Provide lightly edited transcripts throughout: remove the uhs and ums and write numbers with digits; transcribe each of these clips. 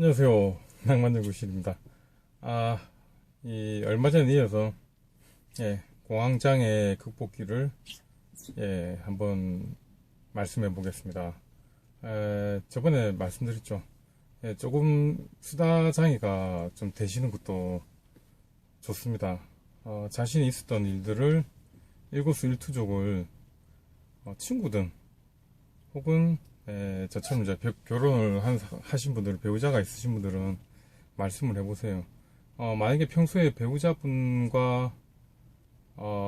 안녕하세요. 낭만연구실입니다. 얼마 전에 이어서, 공황장애 극복기를, 한번 말씀해 보겠습니다. 저번에 말씀드렸죠. 조금 수다 장애가 좀 되시는 것도 좋습니다. 자신이 있었던 일들을 일거수일투족을 친구든 혹은 저처럼 이제 결혼을 하신 분들, 배우자가 있으신 분들은 말씀을 해보세요. 만약에 평소에 배우자분과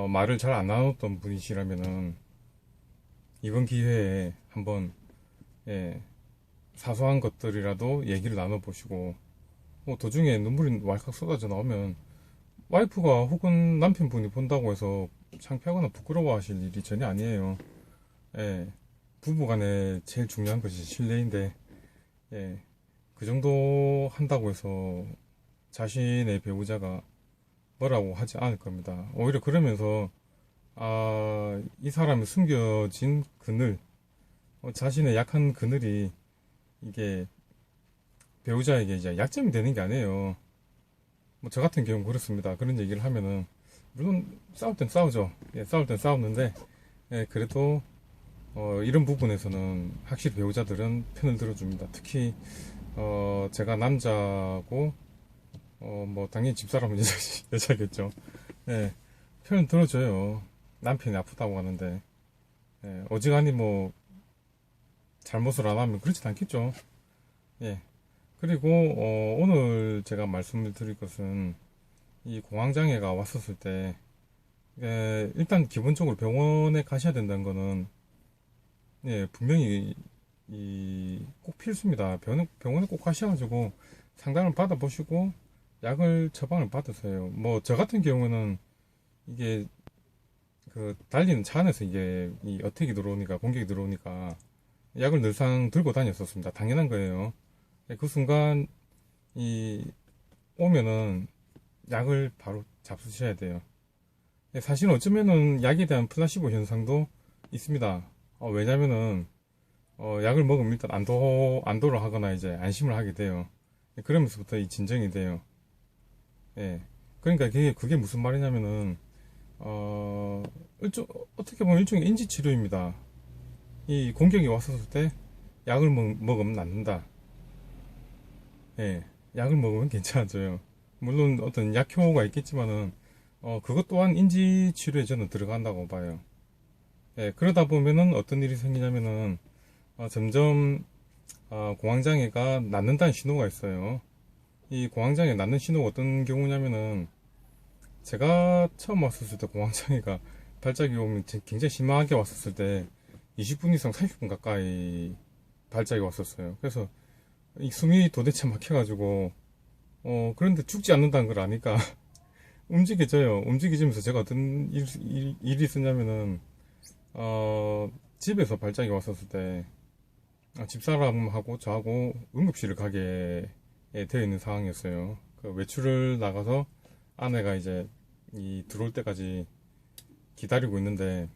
말을 잘 안 나눴던 분이시라면은 이번 기회에 한번 사소한 것들이라도 얘기를 나눠보시고, 도중에 눈물이 왈칵 쏟아져 나오면 와이프가 혹은 남편분이 본다고 해서 창피하거나 부끄러워하실 일이 전혀 아니에요. 예, 부부간에 제일 중요한 것이 신뢰인데, 그 정도 한다고 해서 자신의 배우자가 뭐라고 하지 않을 겁니다. 오히려 그러면서 이 사람의 숨겨진 그늘, 자신의 약한 그늘이 이게 배우자에게 이제 약점이 되는 게 아니에요. 뭐 저 같은 경우는 그렇습니다. 그런 얘기를 하면은 물론 싸울 땐 싸우죠. 싸울 땐 싸우는데 그래도 이런 부분에서는 확실히 배우자들은 편을 들어줍니다. 특히 제가 남자고 뭐 당연히 집사람은 여자겠죠. 예, 편을 들어줘요. 남편이 아프다고 하는데 어지간히 뭐 잘못을 안 하면 그렇진 않겠죠. 예. 그리고 오늘 제가 말씀을 드릴 것은 이 공황장애가 왔었을 때 일단 기본적으로 병원에 가셔야 된다는 거는 분명히 꼭 필수입니다. 병원에 꼭 가셔가지고 상담을 받아보시고 약을 처방을 받으세요. 뭐 저 같은 경우는 이게 그 달리는 차 안에서 이게 이 어택이 들어오니까 공격이 들어오니까 약을 늘상 들고 다녔었습니다. 당연한 거예요. 그 순간 이 오면은 약을 바로 잡수셔야 돼요. 사실 어쩌면은 약에 대한 플라시보 현상도 있습니다. 왜냐면은 약을 먹으면 일단 안도를 하거나 이제 안심을 하게 돼요. 그러면서부터 이 진정이 돼요. 예. 그러니까 그게 무슨 말이냐면은 어떻게 보면 일종의 인지치료입니다. 이 공격이 왔었을 때 약을 먹으면 낫는다. 예. 약을 먹으면 괜찮아져요. 물론 어떤 약효가 있겠지만은 그것 또한 인지치료에 저는 들어간다고 봐요. 예. 그러다 보면은 어떤 일이 생기냐면은 점점 공황장애가 낫는다는 신호가 있어요. 이 공황장애 낫는 신호가 어떤 경우냐면은 제가 처음 왔었을 때 공황장애가 발작이 오면 굉장히 심하게 왔었을 때 20분 이상 30분 가까이 발작이 왔었어요. 그래서 이 숨이 도대체 막혀가지고 그런데 죽지 않는다는 걸 아니까 움직여져요. 움직여지면서 제가 어떤 일이 있었냐면은 집에서 발작이 왔었을 때 집사람하고 저하고 응급실을 가게 되어 있는 상황이었어요. 그 외출을 나가서 아내가 이제 들어올 때까지 기다리고 있는데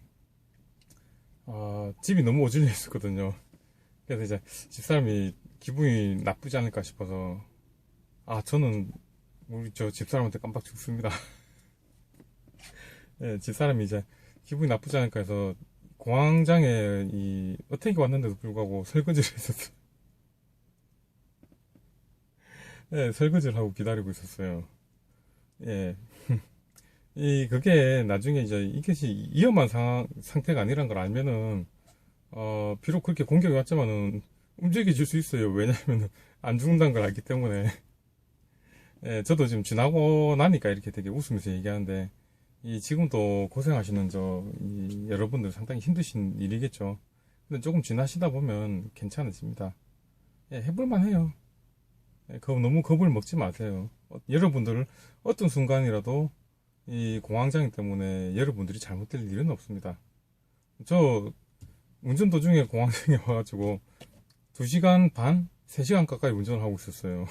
집이 너무 어질러 있었거든요. 그래서 이제 집사람이 기분이 나쁘지 않을까 싶어서 저는 우리 저 집사람한테 깜빡 죽습니다. 예, 집사람이 이제 기분이 나쁘지 않을까 해서 공황장애 이 어택이 왔는데도 불구하고 설거지를 했었어요. 예, 설거지를 하고 기다리고 있었어요. 예. 그게 나중에 이제 이것이 위험한 상태가 아니란 걸 알면은, 비록 그렇게 공격이 왔지만은 움직여질 수 있어요. 왜냐하면 안 죽는다는 걸 알기 때문에. 예, 저도 지금 지나고 나니까 이렇게 되게 웃으면서 얘기하는데, 지금도 고생하시는 여러분들 상당히 힘드신 일이겠죠. 근데 조금 지나시다 보면 괜찮아집니다. 해볼만 해요. 너무 겁을 먹지 마세요. 여러분들 어떤 순간이라도 이 공황장애 때문에 여러분들이 잘못될 일은 없습니다. 저 운전 도중에 공황장애 와가지고 2시간 반, 3시간 가까이 운전을 하고 있었어요.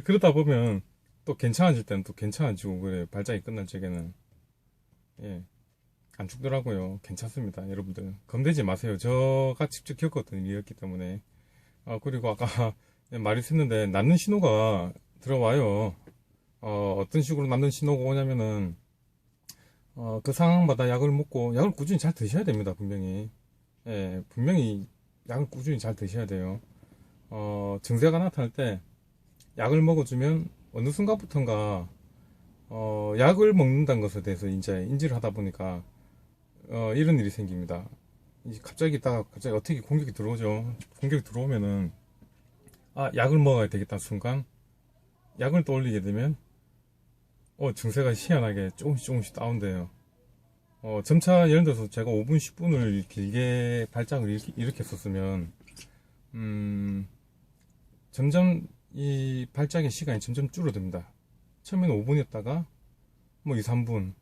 그러다 보면 또 괜찮아질 때는 또 괜찮아지고 그래요. 발작이 끝날 적에는. 예, 안 죽더라고요. 괜찮습니다. 여러분들 겁내지 마세요. 저가 직접 겪었던 일이었기 때문에. 그리고 아까 말이 샜는데 낫는 신호가 들어와요. 어떤 식으로 낫는 신호가 오냐면은 그 상황마다 약을 먹고 약을 꾸준히 잘 드셔야 됩니다. 분명히. 예, 분명히 약을 꾸준히 잘 드셔야 돼요. 증세가 나타날 때 약을 먹어주면 어느 순간부턴가 약을 먹는다는 것에 대해서 이제 인지를 하다 보니까 이런 일이 생깁니다. 갑자기 있다가 갑자기 어떻게 공격이 들어오죠. 공격이 들어오면은 약을 먹어야 되겠다는 순간 약을 떠올리게 되면 증세가 희한하게 조금씩 다운돼요. 점차 예를 들어서 제가 5분 10분을 길게 발작을 일으켰었으면 점점 이 발작의 시간이 점점 줄어듭니다. 처음에는 5분이었다가 뭐 2, 3분,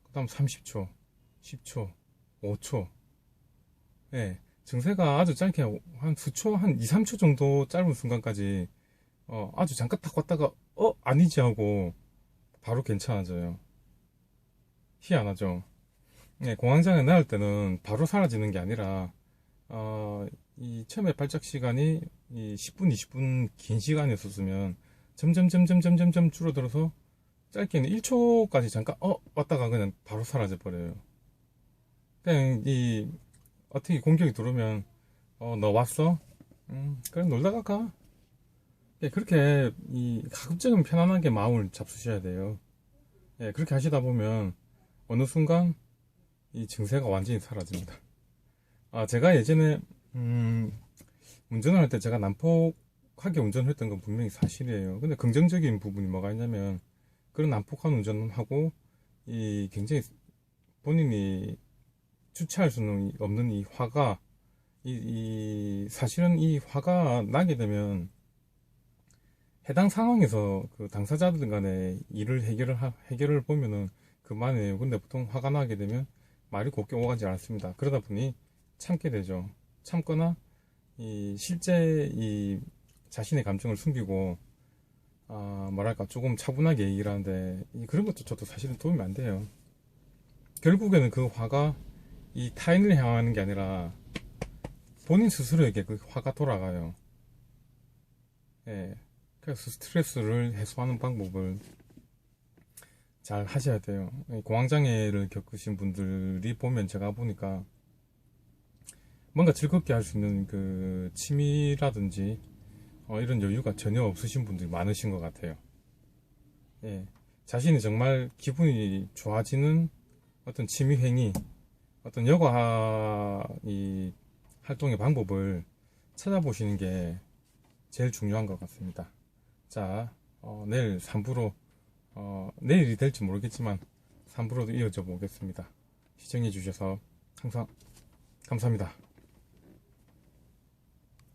그 다음 30초, 10초, 5초. 예, 증세가 아주 짧게 한 수초, 한 2, 3초 정도 짧은 순간까지 아주 잠깐 딱 왔다가 아니지 하고 바로 괜찮아져요. 희한하죠. 예, 공황장애 나을 때는 바로 사라지는 게 아니라 이 처음에 발작 시간이 이 10분, 20분 긴 시간이었으면 점점 줄어들어서 짧게는 1초까지 잠깐 왔다가 그냥 바로 사라져 버려요. 그냥 어떻게 공격이 들어오면 너 왔어? 그래 놀다가 가. 예, 그렇게 가급적이면 편안하게 마음을 잡수셔야 돼요. 예, 그렇게 하시다 보면 어느 순간 이 증세가 완전히 사라집니다. 제가 예전에 운전을 할 때 제가 난폭하게 운전을 했던 건 분명히 사실이에요. 근데 긍정적인 부분이 뭐가 있냐면 그런 난폭한 운전을 하고 굉장히 본인이 주체할 수는 없는 이 화가 사실은 이 화가 나게 되면 해당 상황에서 그 당사자들 간의 일을 해결을 보면은 그만이에요. 근데 보통 화가 나게 되면 말이 곱게 오가지 않습니다. 그러다 보니 참게 되죠. 참거나 실제 자신의 감정을 숨기고 뭐랄까 조금 차분하게 얘기를 하는데 그런 것도 저도 사실은 도움이 안 돼요. 결국에는 그 화가 타인을 향하는 게 아니라 본인 스스로에게 그 화가 돌아가요. 예. 그래서 스트레스를 해소하는 방법을 잘 하셔야 돼요. 공황장애를 겪으신 분들이 보면 제가 보니까 뭔가 즐겁게 할 수 있는 그 취미라든지 이런 여유가 전혀 없으신 분들이 많으신 것 같아요. 예. 자신이 정말 기분이 좋아지는 어떤 취미 행위, 어떤 여가 활동의 방법을 찾아보시는 게 제일 중요한 것 같습니다. 자, 내일 3부로 내일이 될지 모르겠지만 3부로도 이어져 보겠습니다. 시청해 주셔서 항상 감사합니다.